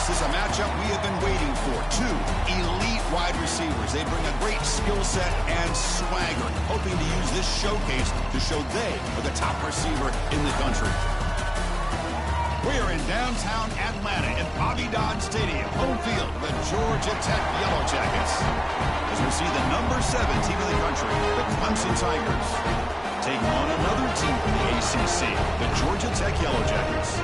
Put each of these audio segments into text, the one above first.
This is a matchup we have been waiting for. Two elite wide receivers. They bring a great skill set and swagger, hoping to use this showcase to show they are the top receiver in the country. We are in downtown Atlanta at Bobby Dodd Stadium, home field of the Georgia Tech Yellow Jackets. As we see the number 7 team in the country, the Clemson Tigers, taking on another team from the ACC, the Georgia Tech Yellow Jackets.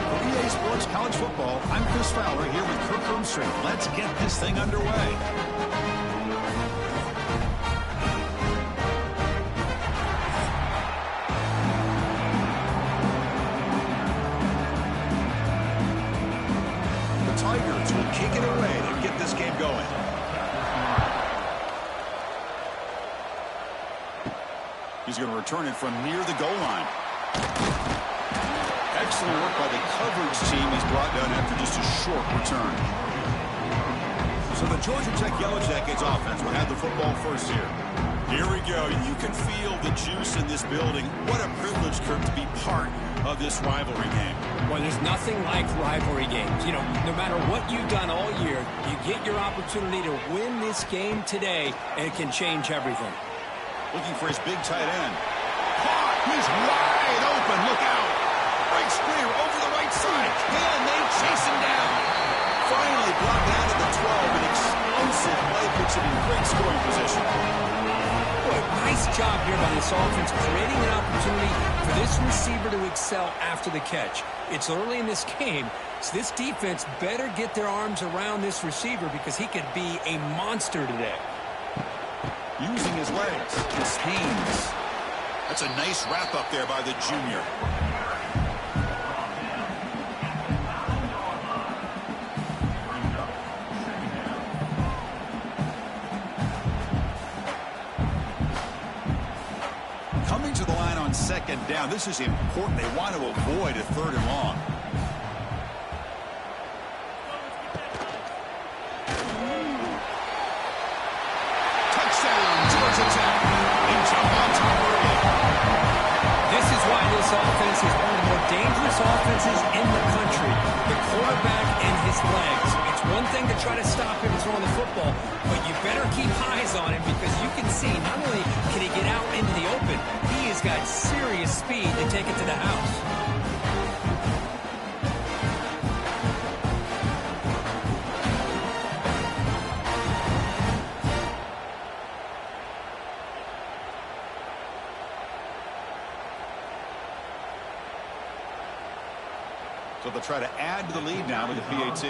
For EA Sports College Football, I'm Chris Fowler here with Kirk Hermstreet. Let's get this thing underway. The Tigers will kick it away to get this game going. He's going to return it from near the goal line. Excellent work by the coverage team. He's brought down after just a short return. So the Georgia Tech Yellow Jackets offense will have the football first here. Here we go. You can feel the juice in this building. What a privilege, Kirk, to be part of this rivalry game. Well, there's nothing like rivalry games. You know, no matter what you've done all year, you get your opportunity to win this game today, and it can change everything. Looking for his big tight end. Caught! He's wide open. Look out! Breaks clear over the right side. Can they chase him down? Finally blocked out of the 12. An explosive play puts him in great scoring position. Boy, nice job here by this offense, creating an opportunity for this receiver to excel after the catch. It's early in this game, so this defense better get their arms around this receiver because he could be a monster today. Using his legs, it's Haynes. That's a nice wrap up there by the junior. Coming to the line on second down. This is important. They want to avoid a 3rd and long. Offense is one of the more dangerous offenses in the country. The quarterback and his legs. It's one thing to try to stop him throwing the football, but you better keep eyes on him because you can see not only can he get out into the open, he has got serious speed to take it to the house. So they'll try to add to the lead now with the PAT.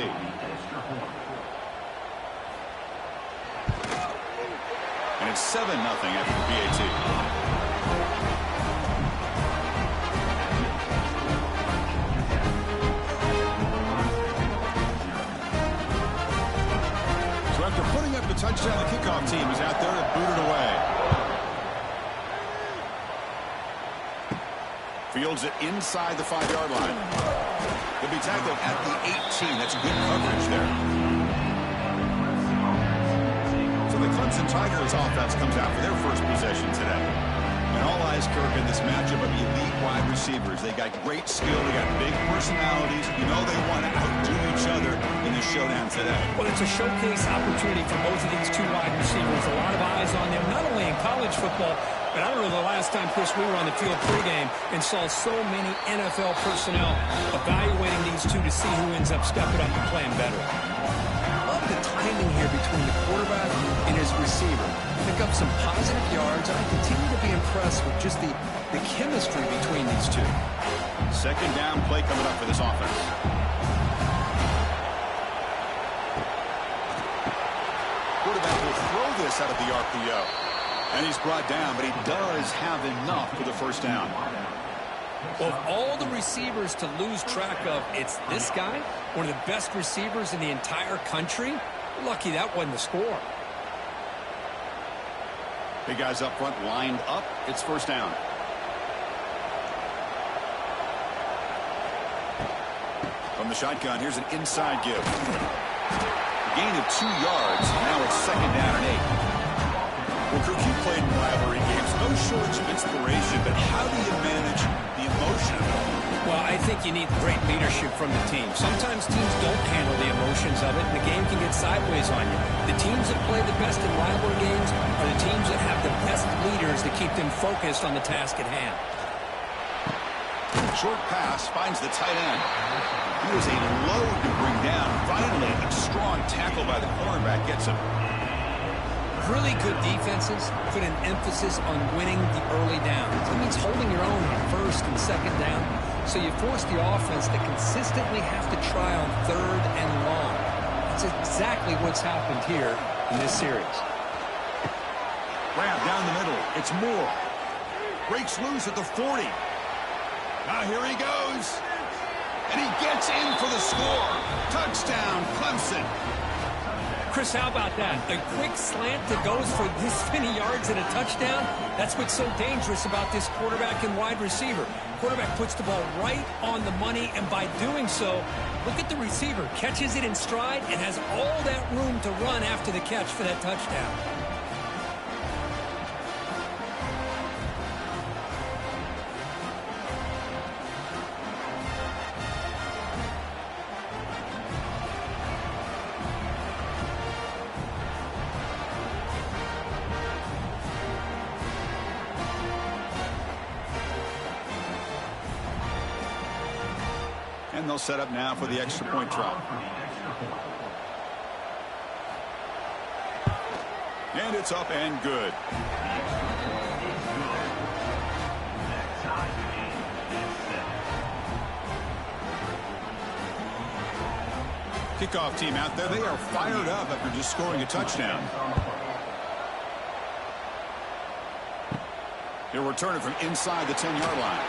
And it's 7-0 after the PAT. So after putting up the touchdown, the kickoff team is out there to boot it away. Fields it inside the 5-yard line. They'll be tackled at the 18. That's good coverage there. So the Clemson Tigers offense comes out for their first possession today. And all eyes, Kirk, in this matchup of elite wide receivers. They got great skill. They got big personalities. You know they want to outdo each other in this showdown today. Well, it's a showcase opportunity for both of these two wide receivers. A lot of eyes on them, not only in college football, but I don't know the last time, Chris, we were on the field pregame and saw so many NFL personnel evaluating these two to see who ends up stepping up and playing better. I love the timing here between the quarterback and his receiver. Pick up some positive yards, and I continue to be impressed with just the chemistry between these two. Second down play coming up for this offense. Quarterback will throw this out of the RPO. And he's brought down, but he does have enough for the first down. Well, of all the receivers to lose track of, it's this guy, one of the best receivers in the entire country. Lucky that wasn't the score. Big guys up front lined up. It's first down. From the shotgun, here's an inside give. A gain of 2 yards. Now it's second down and 8. Well, Kirk, you played in rivalry games. No shortage of inspiration, but how do you manage the emotion? Well, I think you need great leadership from the team. Sometimes teams don't handle the emotions of it, and the game can get sideways on you. The teams that play the best in rivalry games are the teams that have the best leaders to keep them focused on the task at hand. Short pass finds the tight end. He was a load to bring down. Finally, a strong tackle by the cornerback gets him. Really good defenses put an emphasis on winning the early downs. That means holding your own on first and second down, so you force the offense to consistently have to try on third and long. That's exactly what's happened here in this series. Grab down the middle. It's Moore. Breaks loose at the 40. Now here he goes. And he gets in for the score. Touchdown, Clemson. Chris, how about that? A quick slant that goes for this many yards and a touchdown? That's what's so dangerous about this quarterback and wide receiver. Quarterback puts the ball right on the money, and by doing so, look at the receiver. Catches it in stride and has all that room to run after the catch for that touchdown. And they'll set up now for the extra point try. And it's up and good. Kickoff team out there. They are fired up after just scoring a touchdown. He'll return it from inside the 10-yard line.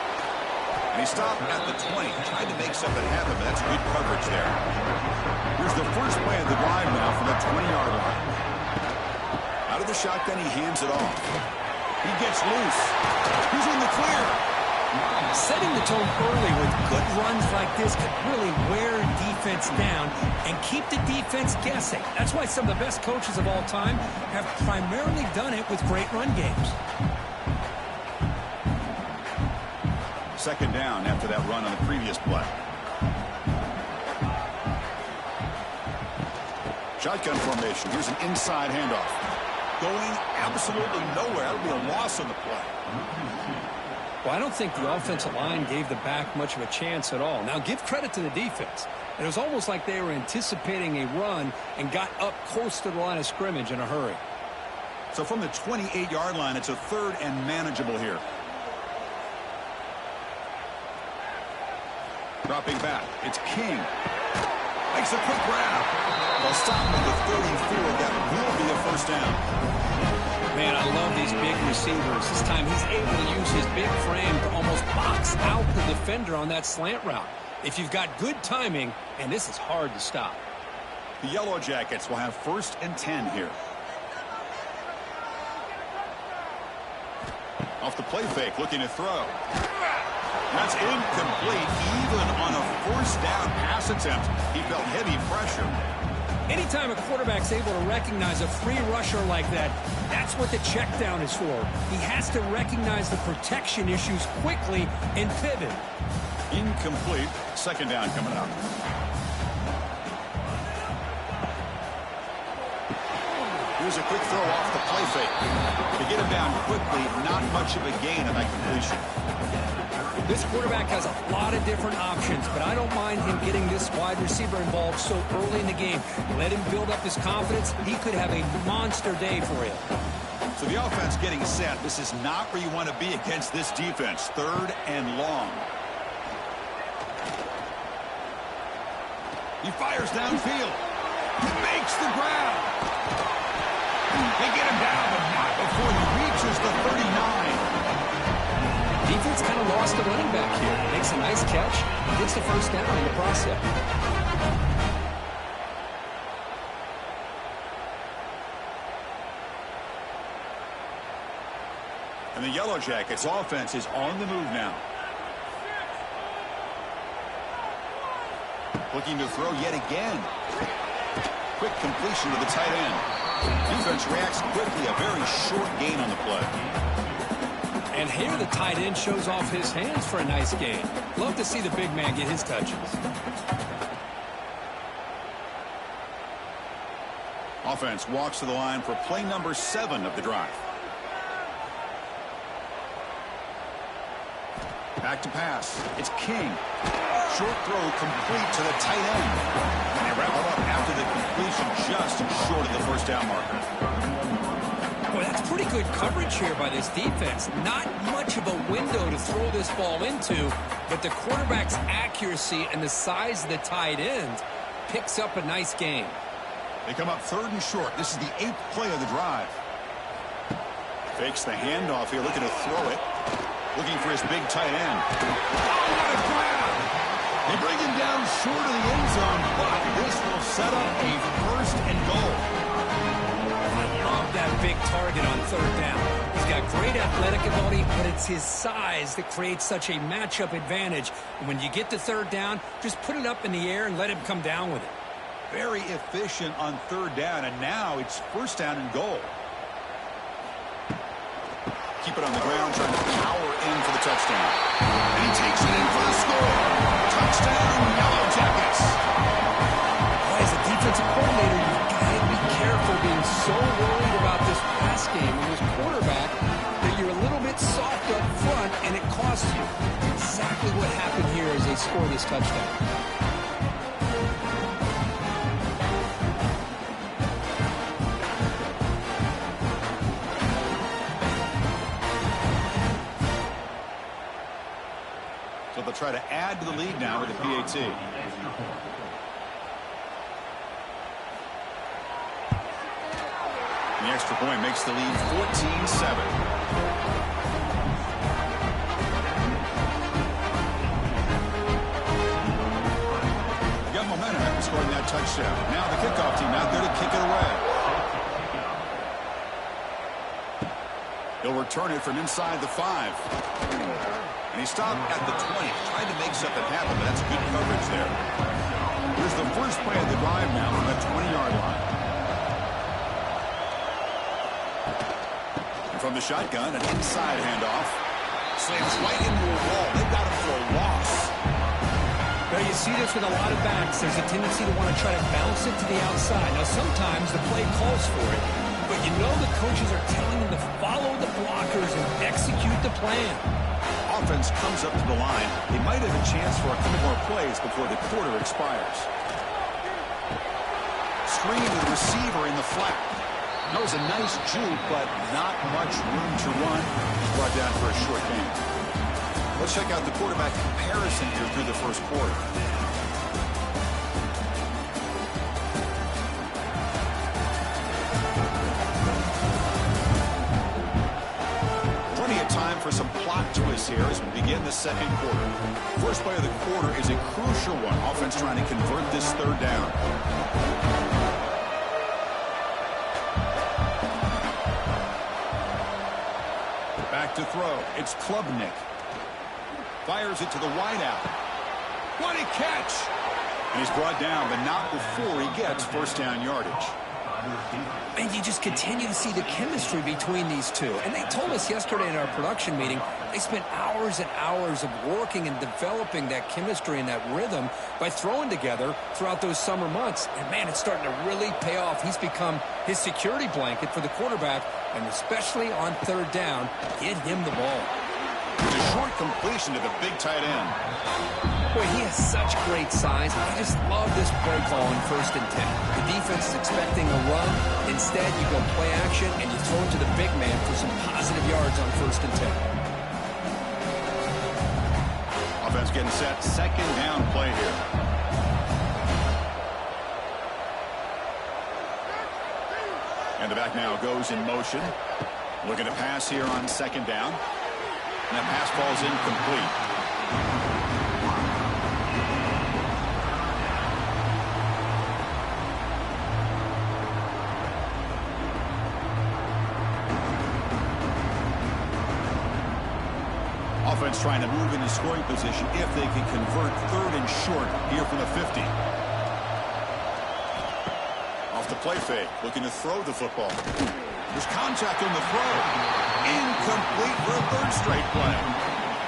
And he stopped at the 20, tried to make something happen, but that's good coverage there. Here's the first play of the drive now from the 20-yard line. Out of the shotgun, he hands it off. He gets loose. He's in the clear. Setting the tone early with good runs like this could really wear defense down and keep the defense guessing. That's why some of the best coaches of all time have primarily done it with great run games. Second down after that run on the previous play. Shotgun formation. Here's an inside handoff. Going absolutely nowhere. That'll be a loss on the play. Well, I don't think the offensive line gave the back much of a chance at all. Now, give credit to the defense. It was almost like they were anticipating a run and got up close to the line of scrimmage in a hurry. So from the 28-yard line, it's a third and manageable here. Dropping back. It's King. Makes a quick grab. They'll stop him at the 34. That will be a first down. Man, I love these big receivers. This time he's able to use his big frame to almost box out the defender on that slant route. If you've got good timing, and this is hard to stop. The Yellow Jackets will have 1st and 10 here. Off the play fake, looking to throw. That's incomplete. Even on a 4th down pass attempt, he felt heavy pressure. Anytime a quarterback's able to recognize a free rusher like that, that's what the check down is for. He has to recognize the protection issues quickly and pivot. Incomplete. Second down coming up. Here's a quick throw off the play fake. To get him down quickly, not much of a gain on that completion. This quarterback has a lot of different options, but I don't mind him getting this wide receiver involved so early in the game. Let him build up his confidence. He could have a monster day for you. So the offense getting set. This is not where you want to be against this defense. 3rd and long. He fires downfield. He makes the grab. They get him down, but not before he reaches the 39. Defense kind of lost the running back here. Makes a nice catch. Gets the first down in the process. And the Yellow Jackets offense is on the move now. Looking to throw yet again. Quick completion to the tight end. Defense reacts quickly. A very short gain on the play. And here the tight end shows off his hands for a nice gain. Love to see the big man get his touches. Offense walks to the line for play number 7 of the drive. Back to pass. It's King. Short throw complete to the tight end. And they wrap it up after the completion just short of the first down marker. Boy, that's pretty good coverage here by this defense. Not much of a window to throw this ball into, but the quarterback's accuracy and the size of the tight end picks up a nice gain. They come up 3rd and short. This is the 8th play of the drive. Fakes the handoff here, looking to throw it. Looking for his big tight end. Oh, what a grab! They bring him down short of the end zone, but this will set up a 1st and goal. I love that big target on 3rd down. He's got great athletic ability, but it's his size that creates such a matchup advantage. And when you get to 3rd down, just put it up in the air and let him come down with it. Very efficient on 3rd down, and now it's 1st down and goal. Keep it on the ground, trying to power in for the touchdown. And he takes it in for the score. Touchdown, Yellow Jackets. As a defensive coordinator, you've got to be careful being so worried about this pass game and this quarterback that you're a little bit soft up front, and it costs you. Exactly what happened here as they score this touchdown. So they'll try to add to the lead now with the PAT. The extra point makes the lead 14-7. They got momentum after scoring that touchdown. Now the kickoff team out there to kick it away. He'll return it from inside the 5. And he stopped at the 20. Tried to make something happen, but that's good coverage there. Here's the first play of the drive now from that 20-yard line. And from the shotgun, an inside handoff. Slams right into a wall. They've got him for a loss. Well, you see this with a lot of backs. There's a tendency to want to try to bounce it to the outside. Now, sometimes the play calls for it, but you know the coaches are telling them to follow the blockers and execute the plan. Offense comes up to the line. They might have a chance for a couple more plays before the quarter expires. Screen to the receiver in the flat. That was a nice juke, but not much room to run. He's brought down for a short gain. Let's check out the quarterback comparison here through the first quarter. Time for some plot twists here as we begin the second quarter. First play of the quarter is a crucial one. Offense trying to convert this 3rd down. Back to throw. It's Klubnik. Fires it to the wideout. What a catch! And he's brought down, but not before he gets 1st down yardage. And you just continue to see the chemistry between these two. And they told us yesterday in our production meeting, they spent hours and hours of working and developing that chemistry and that rhythm by throwing together throughout those summer months. And, man, it's starting to really pay off. He's become his security blanket for the quarterback, and especially on 3rd down, get him the ball. It's a short completion to the big tight end. Boy, he has such great size. I just love this play call on 1st and 10. The defense is expecting a run. Instead, you go play action, and you throw it to the big man for some positive yards on 1st and 10. Offense getting set. 2nd down play here. And the back now goes in motion. Looking to pass here on 2nd down. And that pass falls incomplete. Offense trying to move into scoring position if they can convert 3rd and short here from the 50. Off the play fake, looking to throw the football. There's contact on the throw. Incomplete for a third straight play.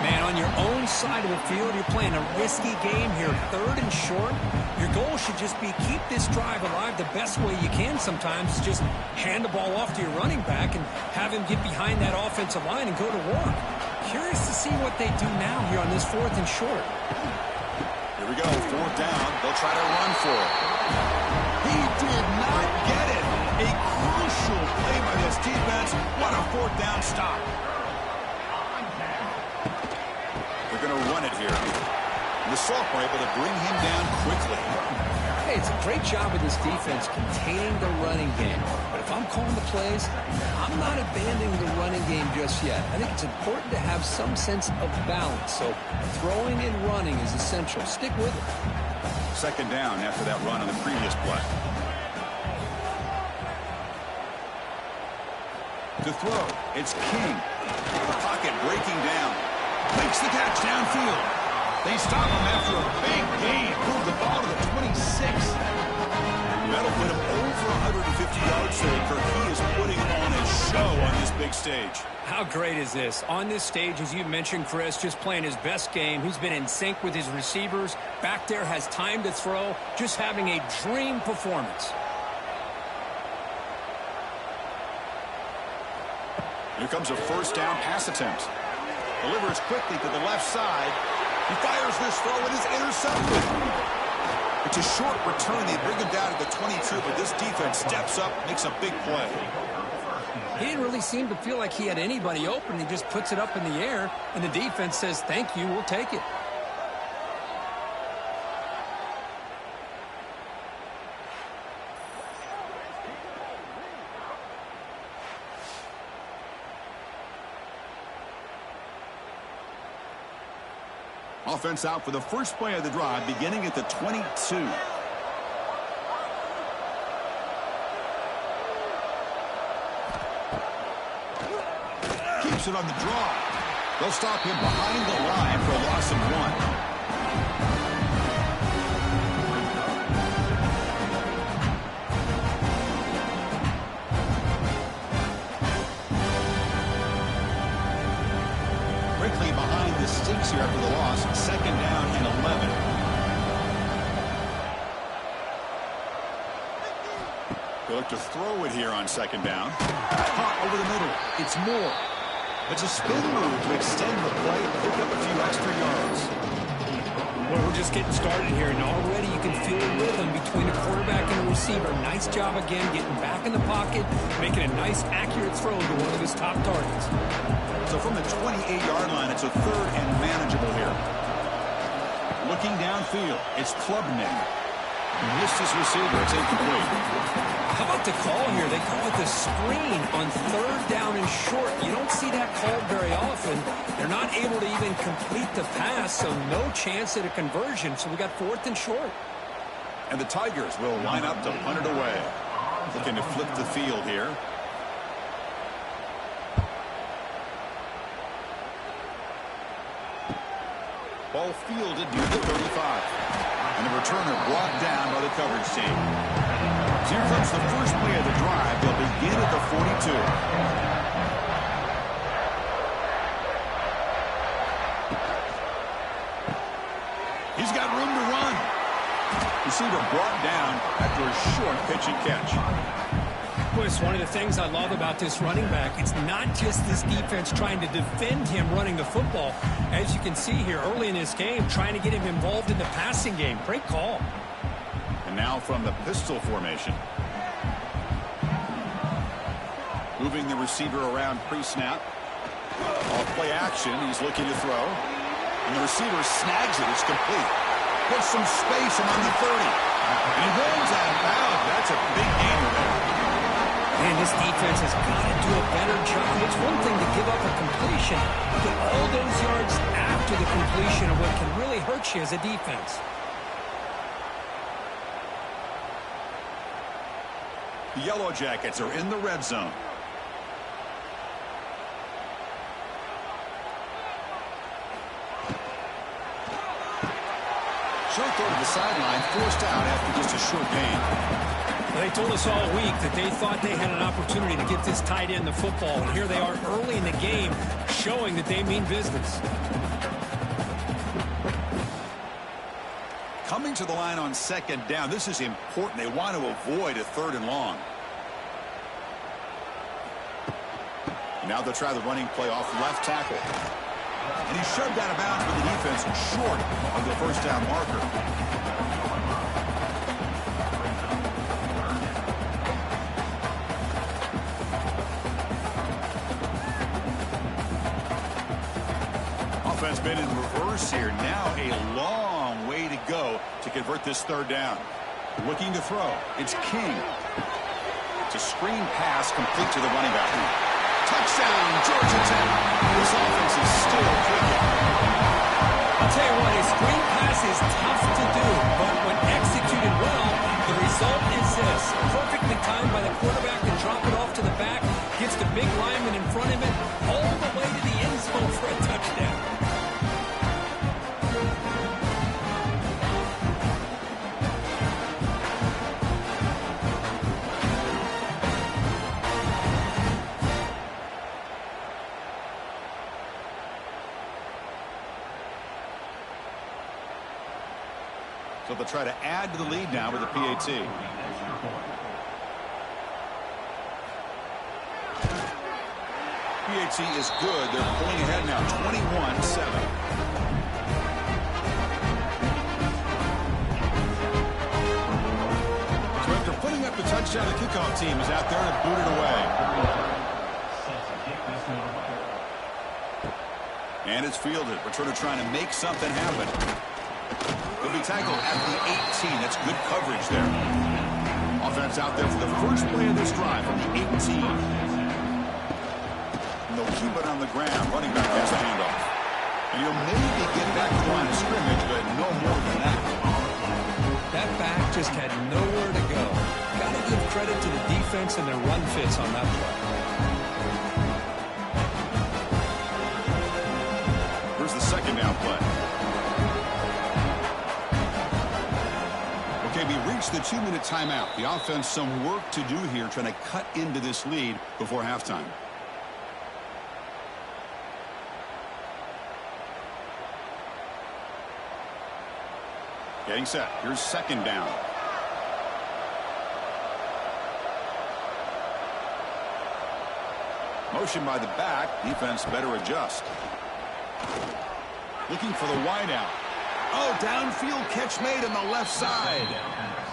Man, on your own side of the field, you're playing a risky game here. 3rd and short. Your goal should just be keep this drive alive the best way you can sometimes. Just hand the ball off to your running back and have him get behind that offensive line and go to work. Curious to see what they do now here on this 4th and short. Here we go, 4th down. They'll try to run for it. He did not get it. A crucial play by this defense. What a 4th down stop. They're going to run it here. And the sophomore able to bring him down quickly. Hey, it's a great job of this defense containing the running game. But if I'm calling the plays, I'm not abandoning the running game just yet. I think it's important to have some sense of balance. So throwing and running is essential. Stick with it. 2nd down after that run on the previous play. To throw, it's King. The pocket breaking down. Makes the catch downfield. They stop him after a big gain. Move the ball to the 26. That'll put him over 150 yards today. Kirk, he is putting on a show on this big stage. How great is this? On this stage, as you mentioned, Chris, just playing his best game. He's been in sync with his receivers. Back there, has time to throw. Just having a dream performance. Here comes a 1st down pass attempt. Delivers quickly to the left side. He fires this throw and is intercepted. It's a short return. They bring him down to the 22, but this defense steps up, makes a big play. He didn't really seem to feel like he had anybody open. He just puts it up in the air, and the defense says, thank you, we'll take it. Offense out for the first play of the drive, beginning at the 22. Keeps it on the draw. They'll stop him behind the line for a loss of 1. Behind the sticks here after the loss. 2nd down and 11. They look to throw it here on 2nd down. Caught over the middle. It's Moore. It's a spin move to extend the play and pick up a few extra yards. Well, we're just getting started here, and already you can feel a rhythm between the quarterback and the receiver. Nice job again getting back in the pocket, making a nice, accurate throw to one of his top targets. So from the 28-yard line, it's a 3rd and manageable here. Looking downfield, it's Klubnik. Missed his receiver. It's incomplete. How about the call here? They call it the screen on 3rd down and short. You don't see that called very often. They're not able to even complete the pass, so no chance at a conversion. So we got 4th and short. And the Tigers will line up to punt it away. Looking to flip the field here. Ball fielded near the 35. And the returner brought down by the coverage team. So here comes the first play of the drive. They'll begin at the 42. He's got room to run. Receiver brought down after a short pitch and catch. Boy, it's one of the things I love about this running back. It's not just this defense trying to defend him running the football. As you can see here early in this game, trying to get him involved in the passing game. Great call. And now from the pistol formation. Moving the receiver around pre-snap. Off play action, he's looking to throw. And the receiver snags it. It's complete. Puts some space among the 30. And he rolls out of bounds. That's a big gainer there. Man, this defense has got to do a better job. It's one thing to give up a completion, but all those yards after the completion are what can really hurt you as a defense. The Yellow Jackets are in the red zone. Short throw to the sideline, forced out after just a short gain. They told us all week that they thought they had an opportunity to get this tight end the football, and here they are early in the game showing that they mean business. Coming to the line on second down, this is important. They want to avoid a 3rd and long. Now they'll try the running play off left tackle. And he's shoved out of bounds with the defense short of the first down marker. Offense been in reverse here. Now a long way to go to convert this 3rd down. Looking to throw. It's King. It's a screen pass complete to the running back. Touchdown, Georgia Tech. This offense is still clicking. I'll tell you what, a screen pass is tough to do, but when executed well, the result is this. Perfectly timed by the quarterback to drop it off to the back, gets the big lineman in front of it, all the way to the end zone for a touchdown. So they'll try to add to the lead now with the PAT. PAT is good. They're pulling ahead now, 21-7. So after putting up the touchdown, the kickoff team is out there to boot it away. And it's fielded. Returner trying to make something happen. He'll be tackled at the 18. That's good coverage there. Offense out there for the first play of this drive from the 18. And they'll keep it on the ground. Running back has a handoff. And he'll maybe get back to the line of scrimmage, but no more than that. That back just had nowhere to go. Got to give credit to the defense and their run fits on that play. Here's the second down play. We reached the 2-minute timeout. The offense some work to do here trying to cut into this lead before halftime. Getting set. Here's second down. Motion by the back. Defense better adjust. Looking for the wideout. Oh, downfield catch made on the left side.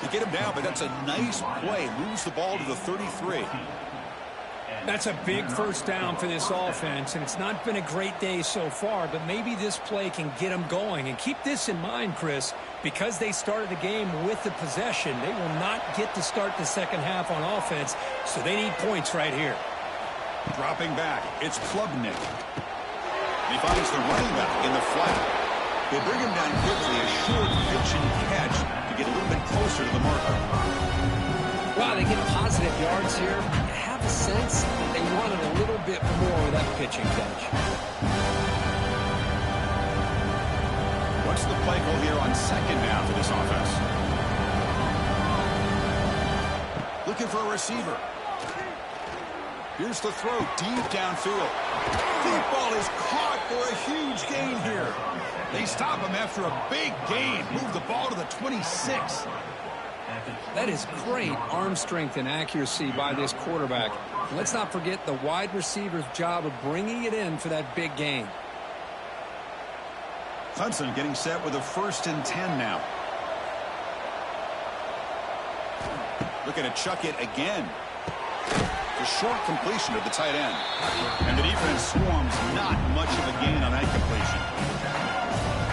You get him down, but that's a nice play. Moves the ball to the 33. That's a big first down for this offense, and it's not been a great day so far, but maybe this play can get them going. And keep this in mind, Chris, because they started the game with the possession, they will not get to start the second half on offense, so they need points right here. Dropping back, it's Klubnik. He finds the running back in the flat. They bring him down quickly, a short pitch and catch to get a little bit closer to the marker. Wow, they get positive yards here. I have a sense they wanted a little bit more of that pitch and catch. What's the play call here on second down for this offense? Looking for a receiver. Here's the throw, deep downfield. Deep ball is caught for a huge gain here. They stop him after a big gain. Move the ball to the 26. That is great arm strength and accuracy by this quarterback. Let's not forget the wide receiver's job of bringing it in for that big gain. Clemson getting set with a 1st and 10 now. Looking to chuck it again. The short completion of the tight end. And the defense swarms not much of a gain on that completion.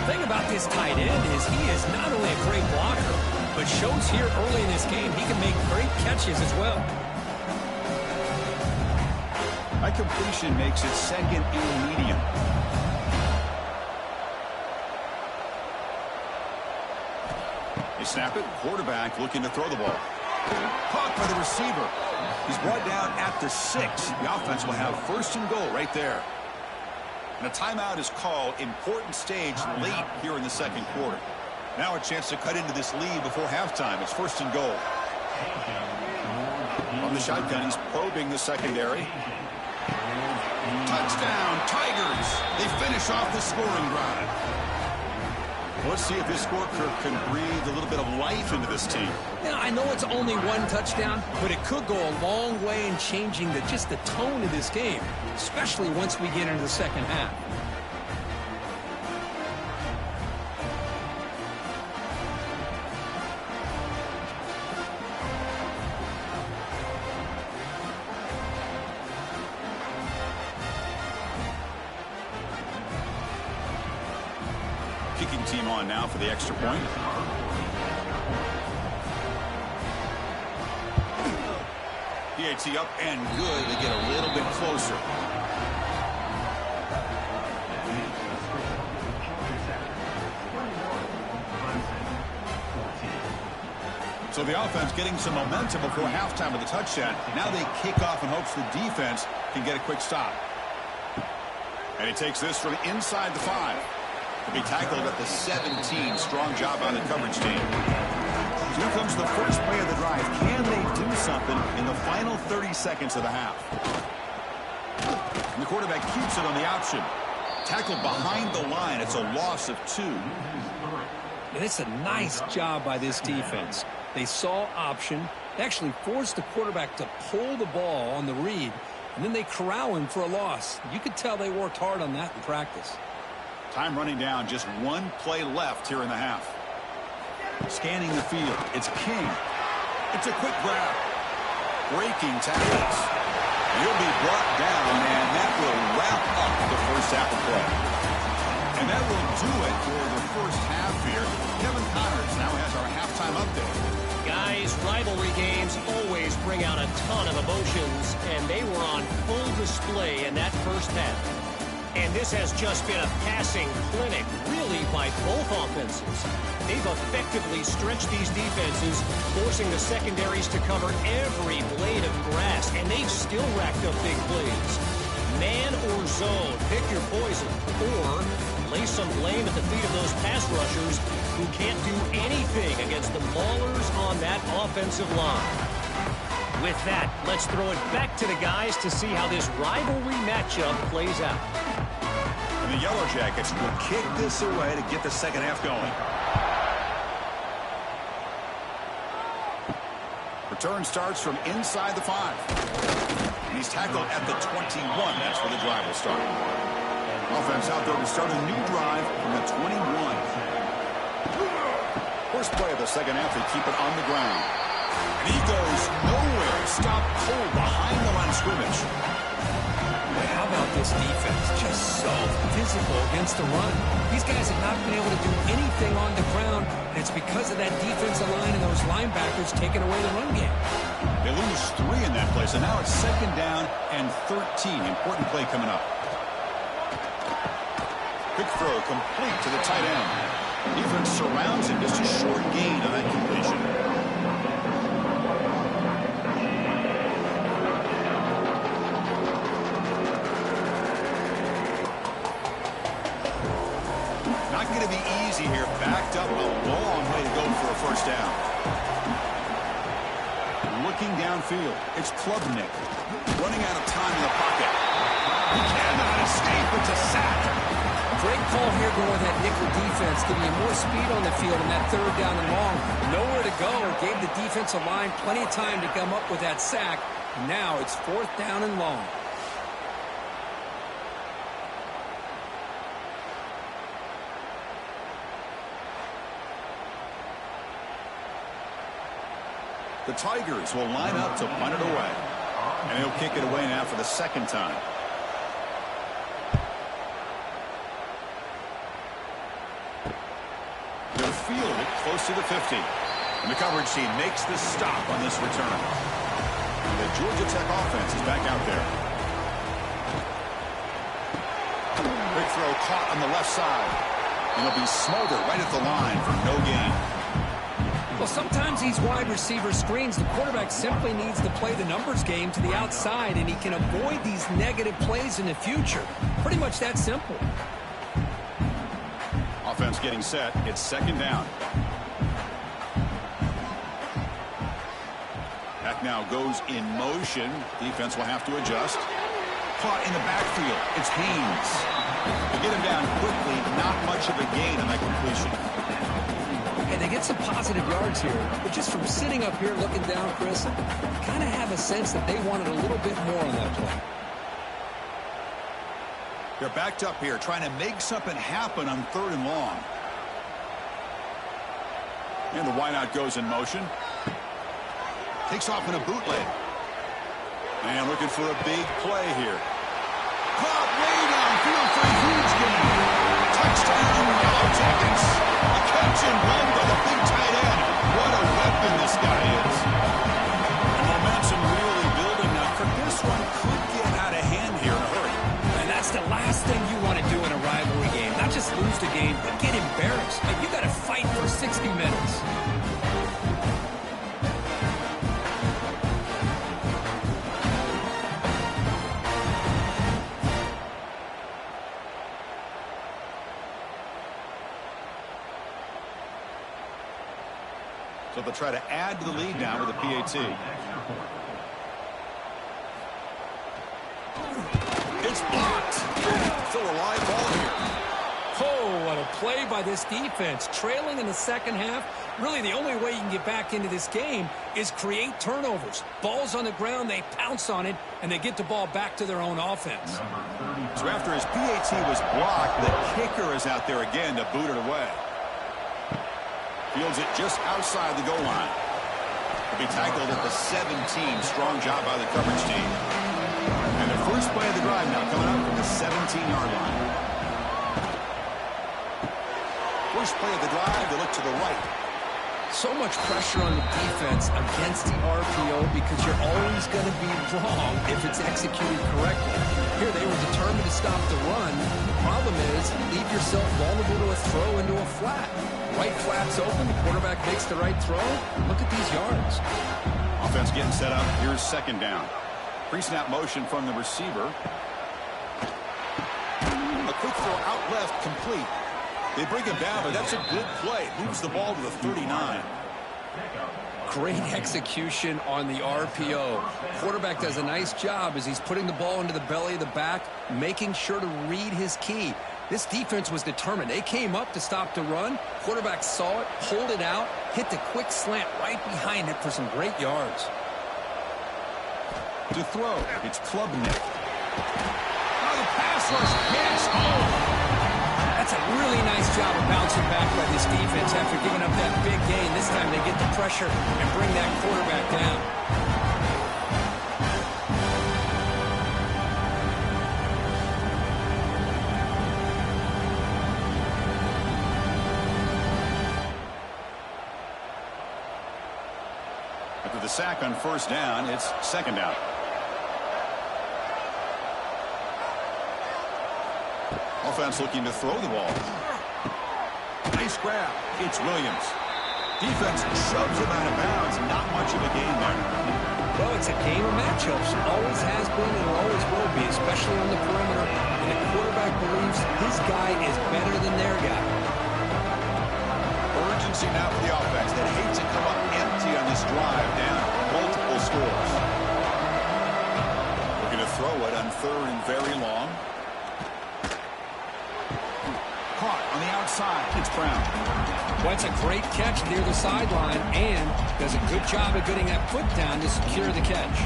The thing about this tight end is he is not only a great blocker, but shows here early in this game he can make great catches as well. That completion makes it 2nd and medium. They snap it. Quarterback looking to throw the ball. Caught by the receiver. He's brought down at the 6. The offense will have 1st and goal right there. And a timeout is called. Important stage late here in the 2nd quarter. Now a chance to cut into this lead before halftime. It's 1st and goal. On the shotgun, he's probing the secondary. Touchdown, Tigers! They finish off the scoring drive. Let's see if this scorecard can breathe a little bit of life into this team. Yeah, I know it's only one touchdown, but it could go a long way in changing just the tone of this game, especially once we get into the second half. Kicking team on now for the extra point. PAT up and good. They get a little bit closer. So the offense getting some momentum before halftime with the touchdown. Now they kick off in hopes the defense can get a quick stop. And he takes this from inside the 5. To be tackled at the 17. Strong job by the coverage team. Here comes the first play of the drive. Can they do something in the final 30 seconds of the half? And the quarterback keeps it on the option. Tackled behind the line. It's a loss of 2. And it's a nice job by this defense. They saw option. They actually forced the quarterback to pull the ball on the read. And then they corral him for a loss. You could tell they worked hard on that in practice. Time running down, just one play left here in the half. Scanning the field, it's King. It's a quick grab. Breaking tackles. He'll be brought down, and that will wrap up the first half of play. And that will do it for the first half here. Kevin Connors now has our halftime update. Guys, rivalry games always bring out a ton of emotions, and they were on full display in that first half. And this has just been a passing clinic, really, by both offenses. They've effectively stretched these defenses, forcing the secondaries to cover every blade of grass, and they've still racked up big plays. Man or zone, pick your poison, or lay some blame at the feet of those pass rushers who can't do anything against the maulers on that offensive line. With that, let's throw it back to the guys to see how this rivalry matchup plays out. And the Yellow Jackets will kick this away to get the second half going. Return starts from inside the 5. And he's tackled at the 21. That's where the drive will start. Offense out there to start a new drive from the 21. First play of the second half, they keep it on the ground. And he goes nowhere. Stopped cold behind the line of scrimmage. How about this defense? Just so physical against the run. These guys have not been able to do anything on the ground, and it's because of that defensive line and those linebackers taking away the run game. They lose 3 in that place, and now it's second down and 13. Important play coming up. Quick throw complete to the tight end. Defense surrounds him. Just a short gain on that completion. Not going to be easy here. Backed up a long way to go for a first down. Looking downfield. It's Klubnik. Running out of time in the pocket. He cannot escape. It's a sack. Great call here going with that nickel defense, giving you more speed on the field in that third down and long. Nowhere to go. Gave the defensive line plenty of time to come up with that sack. Now it's 4th down and long. The Tigers will line up to punt it away. And he'll kick it away now for the second time. They'll field it close to the 50. And the coverage team makes the stop on this return. And the Georgia Tech offense is back out there. Quick throw caught on the left side. And it'll be smothered right at the line for no gain. Well, sometimes these wide receiver screens, the quarterback simply needs to play the numbers game to the outside, and he can avoid these negative plays in the future. Pretty much that simple. Offense getting set. It's second down. now goes in motion. Defense will have to adjust. Caught in the backfield. It's Haynes. To get him down quickly, not much of a gain on that completion. And they get some positive yards here, but just from sitting up here looking down, Chris, kind of have a sense that they wanted a little bit more on that play. They're backed up here, trying to make something happen on 3rd and long. And the wideout goes in motion. Takes off in a bootleg. And looking for a big play here. Caught way downfield for a huge gain. Touchdown, Yellow Jackets. A catch and run by the big tight end. What a weapon this guy is. And momentum really building now. For this one could get out of hand here in a hurry. And that's the last thing you want to do in a rivalry game. Not just lose the game, but get embarrassed. Like, you got to fight for 60 minutes. So they'll try to add to the lead now with a PAT. It's blocked. Still a live ball here. Oh, what a play by this defense. Trailing in the second half. Really, the only way you can get back into this game is create turnovers. Ball's on the ground, they pounce on it, and they get the ball back to their own offense. So after his PAT was blocked, the kicker is out there again to boot it away. Fields it just outside the goal line. He'll be tackled at the 17. Strong job by the coverage team. And the first play of the drive now coming up from the 17-yard line. First play of the drive, they look to the right. So much pressure on the defense against the RPO because you're always going to be wrong if it's executed correctly. Here they were determined to stop the run. The problem is you leave yourself vulnerable to a throw into a flat. Right flat's open, the quarterback makes the right throw. Look at these yards. Offense getting set up. Here's 2nd down. Pre-snap motion from the receiver. A quick throw out left, complete. They bring him down, but that's a good play. Moves the ball to the 39. Great execution on the RPO. Quarterback does a nice job as he's putting the ball into the belly of the back, making sure to read his key. This defense was determined. They came up to stop the run. Quarterback saw it, pulled it out, hit the quick slant right behind it for some great yards. To throw, it's Klubnik. Oh, the pass rush hits. Oh! That's a really nice job of bouncing back by this defense after giving up that big gain. This time they get the pressure and bring that quarterback down. After the sack on 1st down, it's 2nd down. Offense looking to throw the ball. Nice grab. It's Williams. Defense shoves him out of bounds. Not much of a gain there. Well, it's a game of matchups. Always has been and always will be, especially on the perimeter. And the quarterback believes his guy is better than their guy. Urgency now for the offense that hates to come up empty on this drive, down multiple scores. Looking to throw it on 3rd and very long. Caught on the outside. It's Brown. Well, it's a great catch near the sideline and does a good job of getting that foot down to secure the catch.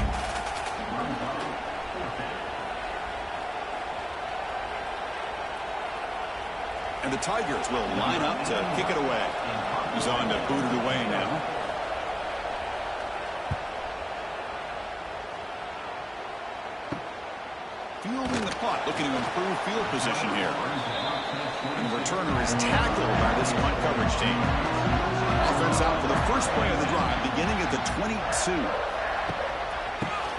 And the Tigers will line up to kick it away. He's on to boot it away now. Fielding the punt, looking to improve field position here. And the returner is tackled by this punt coverage team. Offense out for the first play of the drive, beginning at the 22.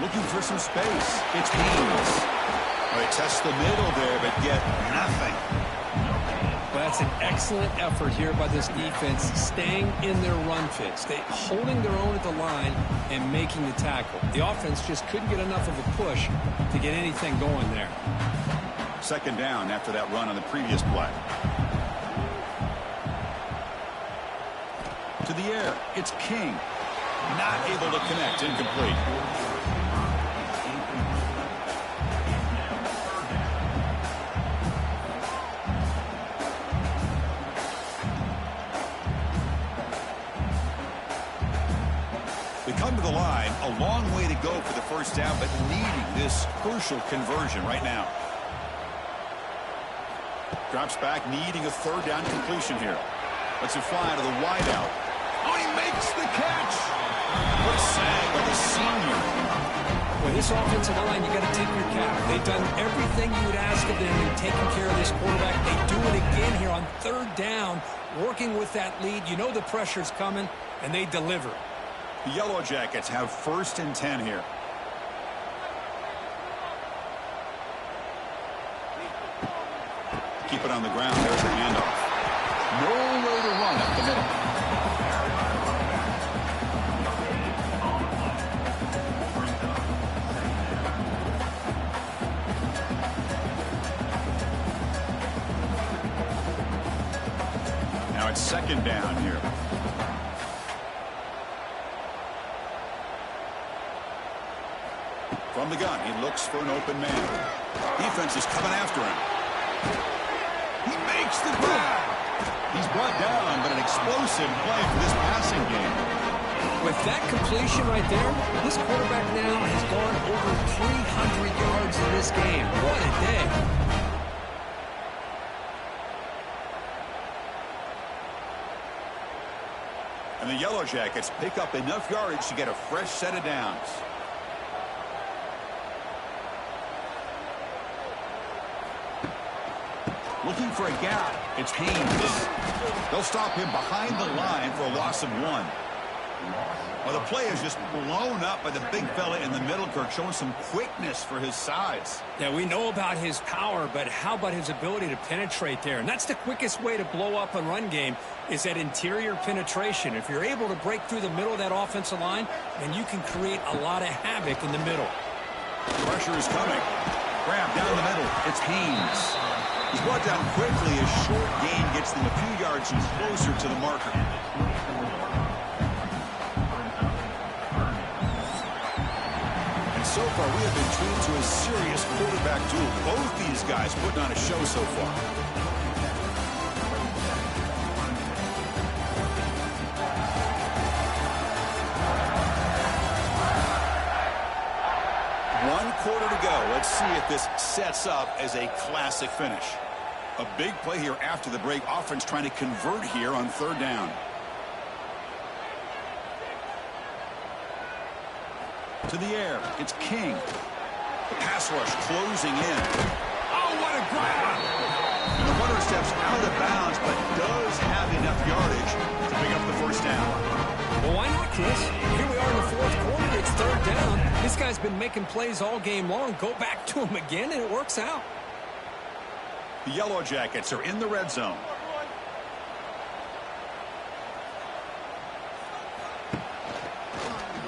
Looking for some space. It's Haynes. They test the middle there, but get nothing. Well, that's an excellent effort here by this defense, staying in their run fits. They holding their own at the line and making the tackle. The offense just couldn't get enough of a push to get anything going there. 2nd down after that run on the previous play. To the air, it's King. Not able to connect. Incomplete. We come to the line, a long way to go for the first down, but needing this crucial conversion right now. Drops back, needing a third down completion here. Lets it fly to the wideout. Oh, he makes the catch! What a save by the senior. With this offensive line, you got to tip your cap. They've done everything you would ask of them in taking care of this quarterback. They do it again here on third down, working with that lead. You know the pressure's coming, and they deliver. The Yellow Jackets have 1st and 10 here. Keep it on the ground. There's the handoff. No way to run up the middle. Now it's 2nd down here. From the gun, he looks for an open man. Defense is coming after him. He makes the grab. He's brought down, but an explosive play for this passing game. With that completion right there, this quarterback now has gone over 300 yards in this game. What a day. And the Yellow Jackets pick up enough yardage to get a fresh set of downs. Looking for a gap. It's Haynes. They'll stop him behind the line for a loss of 1. Well, the play is just blown up by the big fella in the middle, Kirk, showing some quickness for his size. Yeah, we know about his power, but how about his ability to penetrate there? And that's the quickest way to blow up a run game is that interior penetration. If you're able to break through the middle of that offensive line, then you can create a lot of havoc in the middle. Pressure is coming. Grab down the middle. It's Haynes. He's brought down quickly. A short gain gets them a few yards closer to the marker. And so far, we have been treated to a serious quarterback duel. Both these guys putting on a show so far. One quarter to go. Let's see if this sets up as a classic finish. A big play here after the break. Offense trying to convert here on 3rd down. To the air. It's King. The pass rush closing in. Oh, what a grab! And the runner steps out of bounds, but does have enough yardage to pick up the 1st down. Well, why not, Chris? Here we are in the 4th quarter. It's 3rd down. This guy's been making plays all game long. Go back to him again, and it works out. The Yellow Jackets are in the red zone.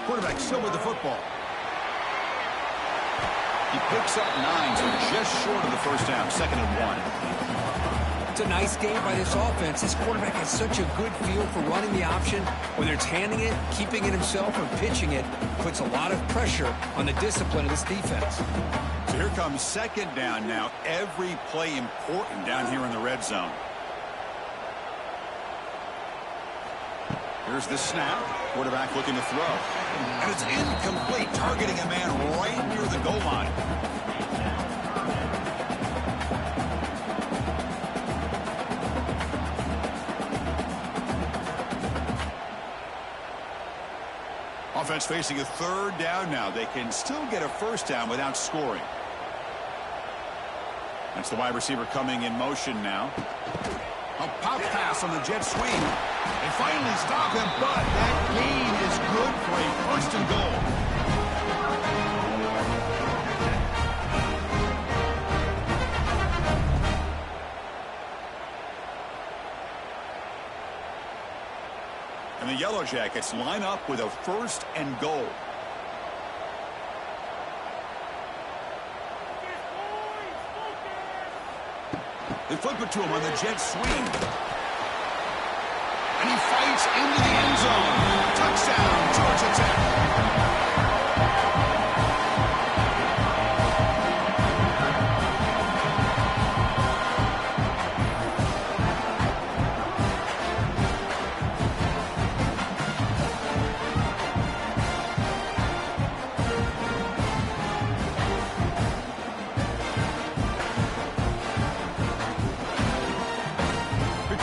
Quarterback still with the football. He picks up 9, so just short of the 1st down. 2nd and 1. It's a nice game by this offense. This quarterback has such a good feel for running the option. Whether it's handing it, keeping it himself, or pitching it, puts a lot of pressure on the discipline of this defense. So here comes 2nd down now. Every play important down here in the red zone. Here's the snap. Quarterback looking to throw. And it's incomplete, targeting a man right near the goal line. Offense facing a 3rd down now. They can still get a 1st down without scoring. That's the wide receiver coming in motion now. A pop pass on the jet swing. They finally stop him, but that gain is good for a 1st and goal. And the Yellow Jackets line up with a 1st and goal. They flip it to him on the jet swing. And he fights into the end zone. Touchdown, Georgia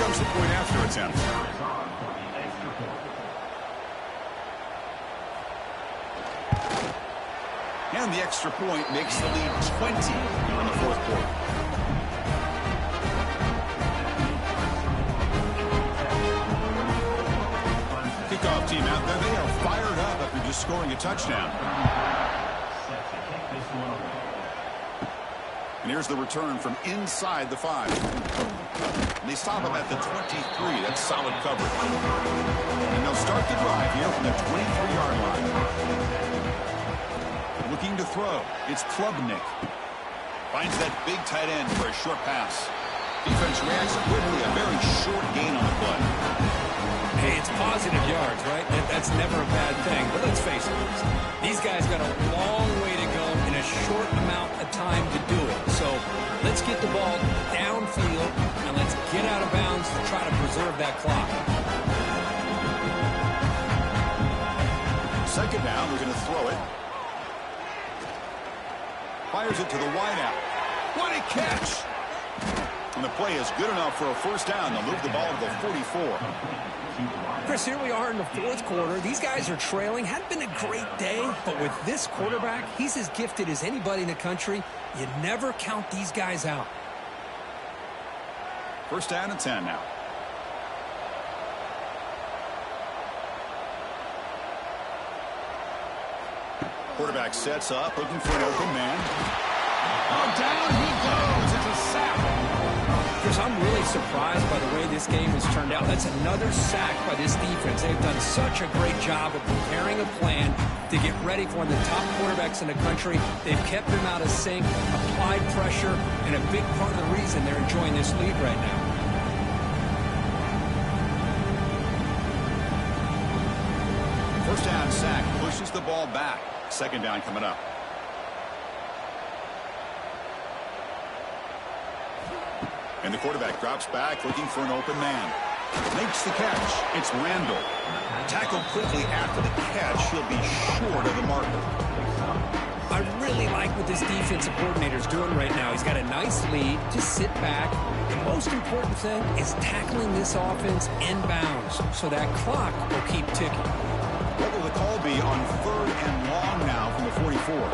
comes the point after attempt. And the extra point makes the lead 20 in the fourth quarter. Kickoff team out there. They are fired up after just scoring a touchdown. And here's the return from inside the 5. And they stop him at the 23. That's solid coverage. And they'll start the drive here from the 23-yard line. Looking to throw. It's Klubnik. Finds that big tight end for a short pass. Defense reacts quickly. A very short gain on the play. Hey, it's positive yards, right? That's never a bad thing. But let's face it, these guys got a long way to go in a short amount of time to do it. So let's get the ball downfield, and let's get out of bounds to try to preserve that clock. Second down, we're going to throw it. Fires it to the wideout. What a catch! And the play is good enough for a first down. They'll move the ball to the 44. Chris, here we are in the fourth quarter. These guys are trailing. Hadn't been a great day, but with this quarterback, he's as gifted as anybody in the country. You never count these guys out. First down and 10 now. Quarterback sets up, looking for an open man. Oh, down he goes. It's a sack. Chris, I'm really surprised by the way this game has turned out. That's another sack by this defense. They've done such a great job of preparing a plan to get ready for one of the top quarterbacks in the country. They've kept him out of sync, applied pressure, and a big part of the reason they're enjoying this lead right now. First down sack, pushes the ball back. Second down coming up. And the quarterback drops back, looking for an open man. Makes the catch. It's Randall. Tackled quickly after the catch. He'll be short of the marker. I really like what this defensive coordinator is doing right now. He's got a nice lead. Just sit back. The most important thing is tackling this offense inbounds so that clock will keep ticking. What will the call be on 3rd and long now from the 44?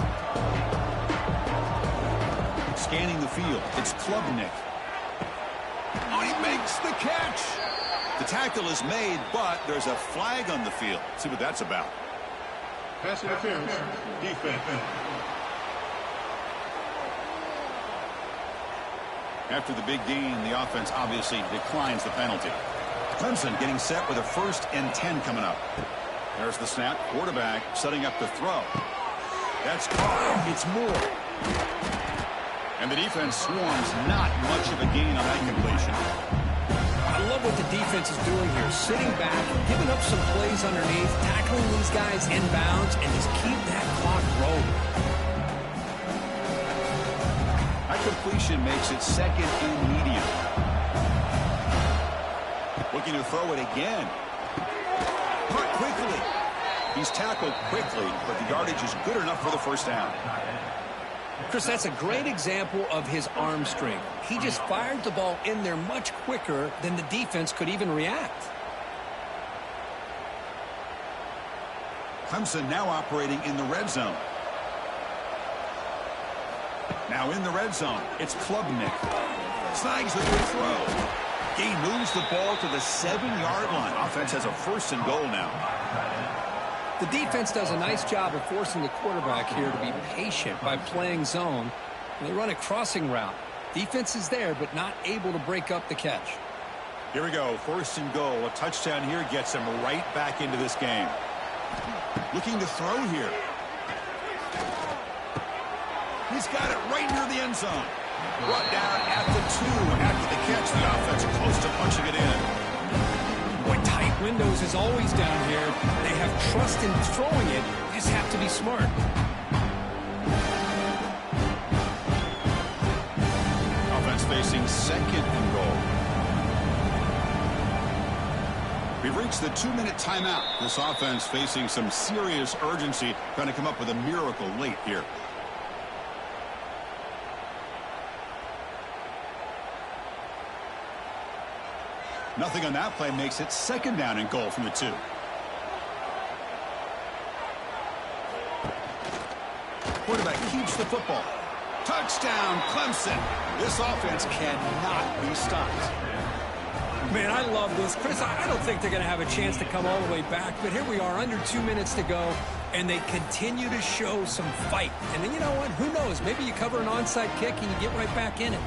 Scanning the field. It's Klubnik. Oh, he makes the catch. The tackle is made, but there's a flag on the field. Let's see what that's about. Pass interference. Defense. After the big gain, the offense obviously declines the penalty. Clemson getting set with a 1st and 10 coming up. There's the snap. Quarterback setting up the throw. That's caught. It's Moore. And the defense swarms. Not much of a gain on that completion. I love what the defense is doing here. Sitting back, giving up some plays underneath, tackling these guys inbounds, and just keep that clock rolling. That completion makes it 2nd and medium. Looking to throw it again. Caught quickly. He's tackled quickly, but the yardage is good enough for the first down. Chris, that's a great example of his arm strength. He just fired the ball in there much quicker than the defense could even react. Clemson now operating in the red zone. Now in the red zone, it's Klubnik. Snags the good throw. He moves the ball to the 7-yard line. Offense has a 1st and goal now. The defense does a nice job of forcing the quarterback here to be patient by playing zone. They run a crossing route. Defense is there, but not able to break up the catch. Here we go. 1st and goal. A touchdown here gets him right back into this game. Looking to throw here. He's got it right near the end zone. Brought down at the 2. After the catch, the offense close to punching it in. Boy, tight windows is always down here. They have trust in throwing it. You just have to be smart. Offense facing 2nd and goal. We've reached the 2-minute timeout. This offense facing some serious urgency, trying to come up with a miracle late here. Nothing on that play makes it second down and goal from the 2. Quarterback keeps the football. Touchdown, Clemson. This offense cannot be stopped. Man, I love this. Chris, I don't think they're going to have a chance to come all the way back, but here we are, under 2 minutes to go, and they continue to show some fight. And then you know what? Who knows? Maybe you cover an onside kick and you get right back in it.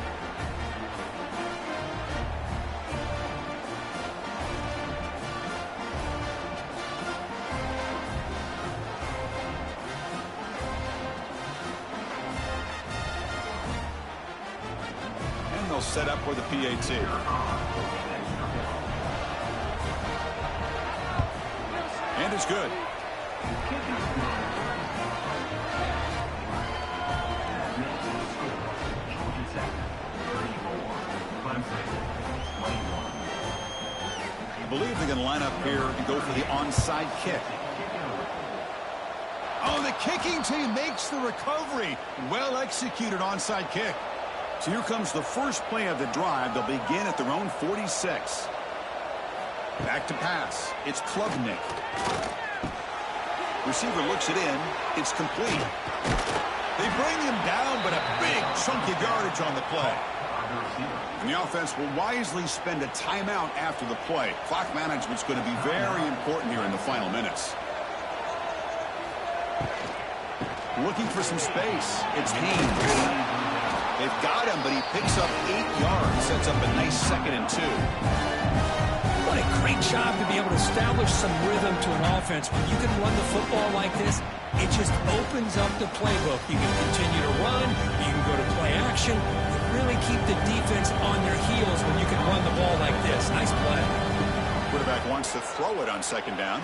And they'll set up for the PAT. And it's good. I believe they're going to line up here and go for the onside kick. Oh, the kicking team makes the recovery. Well executed onside kick. So here comes the first play of the drive. They'll begin at their own 46. Back to pass. It's Klubnik. Receiver looks it in. It's complete. They bring him down, but a big chunk of yardage on the play. And the offense will wisely spend a timeout after the play. Clock management's going to be very important here in the final minutes. Looking for some space. It's Haynes. They've got him, but he picks up 8 yards. Sets up a nice 2nd and 2. What a great job to be able to establish some rhythm to an offense. When you can run the football like this, it just opens up the playbook. You can continue to run. You can go to play action. You really keep the defense on their heels when you can run the ball like this. Nice play. Quarterback wants to throw it on 2nd down.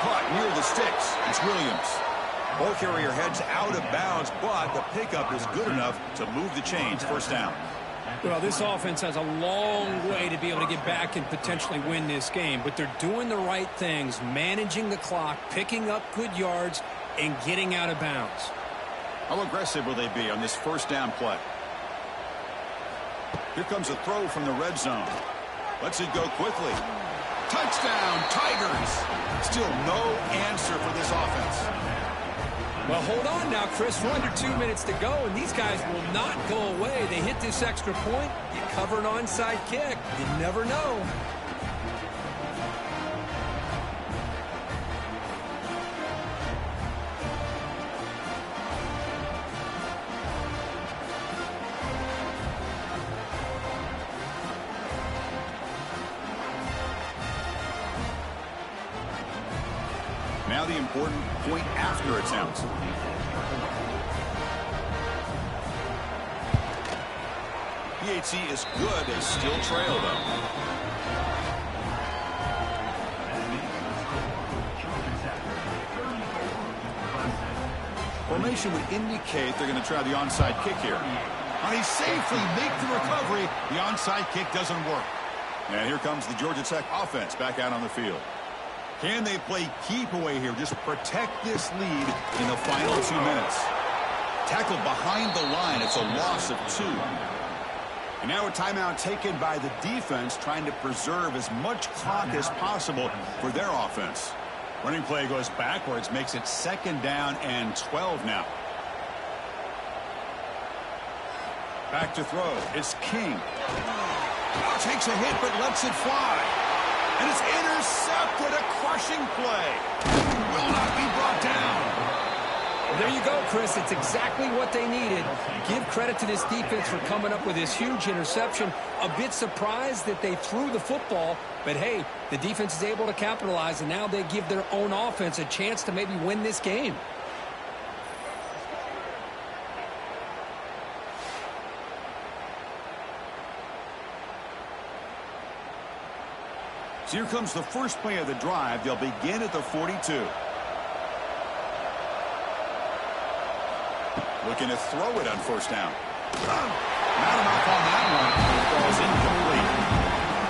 Caught near the sticks. It's Williams. Ball carrier heads out of bounds, but the pickup is good enough to move the chains. 1st down. Well, this offense has a long way to be able to get back and potentially win this game, but they're doing the right things, managing the clock, picking up good yards, and getting out of bounds. How aggressive will they be on this 1st down play? Here comes a throw from the red zone. Lets it go quickly. Touchdown, Tigers! Still no answer for this offense. Well, hold on now, Chris. We're under 2 minutes to go, and these guys will not go away. They hit this extra point. You cover an onside kick. You never know. Now the important point after attempt. PAT is good. They still trail, though. Formation would indicate they're going to try the onside kick here. And he safely make the recovery. The onside kick doesn't work. And here comes the Georgia Tech offense back out on the field. Can they play keep away here? Just protect this lead in the final 2 minutes. Tackled behind the line. It's a loss of 2. And now a timeout taken by the defense, trying to preserve as much clock as possible for their offense. Running play goes backwards, makes it 2nd down and 12 now. Back to throw. It's King. Now takes a hit but lets it fly. And it's intercepted. A crushing play. Will not be brought down. Well, there you go, Chris. It's exactly what they needed. Give credit to this defense for coming up with this huge interception. A bit surprised that they threw the football, but hey, the defense is able to capitalize, and now they give their own offense a chance to maybe win this game. So here comes the first play of the drive. They'll begin at the 42. Looking to throw it on 1st down. Not enough on that one. It falls incomplete.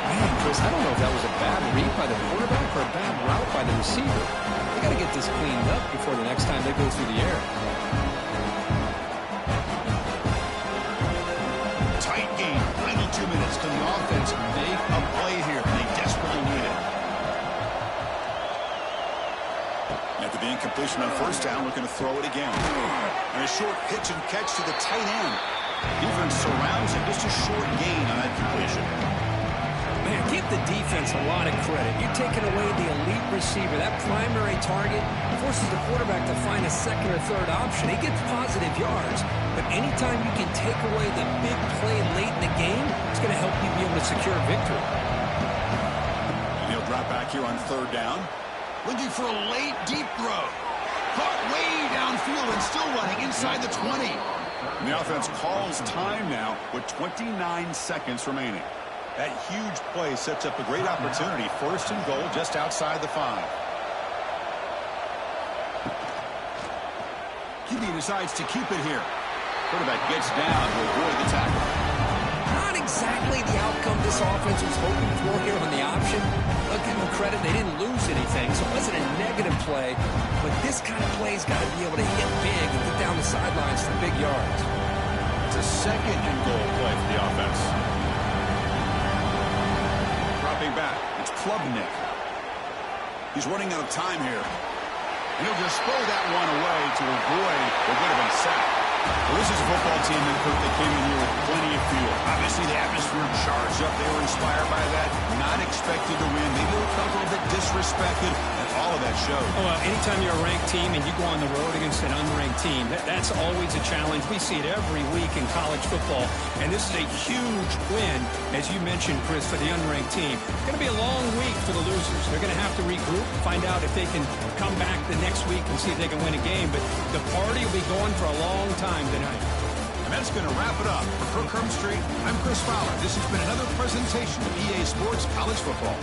Man, Chris, I don't know if that was a bad read by the quarterback or a bad route by the receiver. They got to get this cleaned up before the next time they go through the air. Tight game. Final 2 minutes. Can the offense After the incompletion on first down, looking to throw it again. And a short pitch and catch to the tight end. Defense surrounds him. Just a short gain on that completion. Man, give the defense a lot of credit. You're taking away the elite receiver. That primary target forces the quarterback to find a second or third option. He gets positive yards, but anytime you can take away the big play late in the game, it's going to help you be able to secure a victory. And he'll drop back here on third down. Looking for a late, deep throw. Caught way downfield and still running inside the 20. And the offense calls time now with 29 seconds remaining. That huge play sets up a great opportunity. First and goal just outside the 5. QB decides to keep it here. Quarterback gets down to avoid the tackle. Not exactly the outcome this offense was hoping for here on the option. I'll give them credit. They didn't lose anything, so it wasn't a negative play. But this kind of play's got to be able to hit big and get down the sidelines for big yards. It's a second and goal play for the offense. Dropping back, it's Klubnik. He's running out of time here. And he'll just throw that one away to avoid what would have been sacked. Well, this is a football team that came in here with plenty of fuel. Obviously, the atmosphere charged up. They were inspired by that. Not expected to win. Maybe they felt a little bit disrespected, and all of that showed. Oh, well, anytime you're a ranked team and you go on the road against an unranked team, that's always a challenge. We see it every week in college football, and this is a huge win, as you mentioned, Chris, for the unranked team. It's going to be a long week for the losers. They're going to have to regroup, find out if they can come back the next week and see if they can win a game. But the party will be going for a long time tonight. And that's going to wrap it up. For Kirk Street, I'm Chris Fowler. This has been another presentation of EA Sports College Football.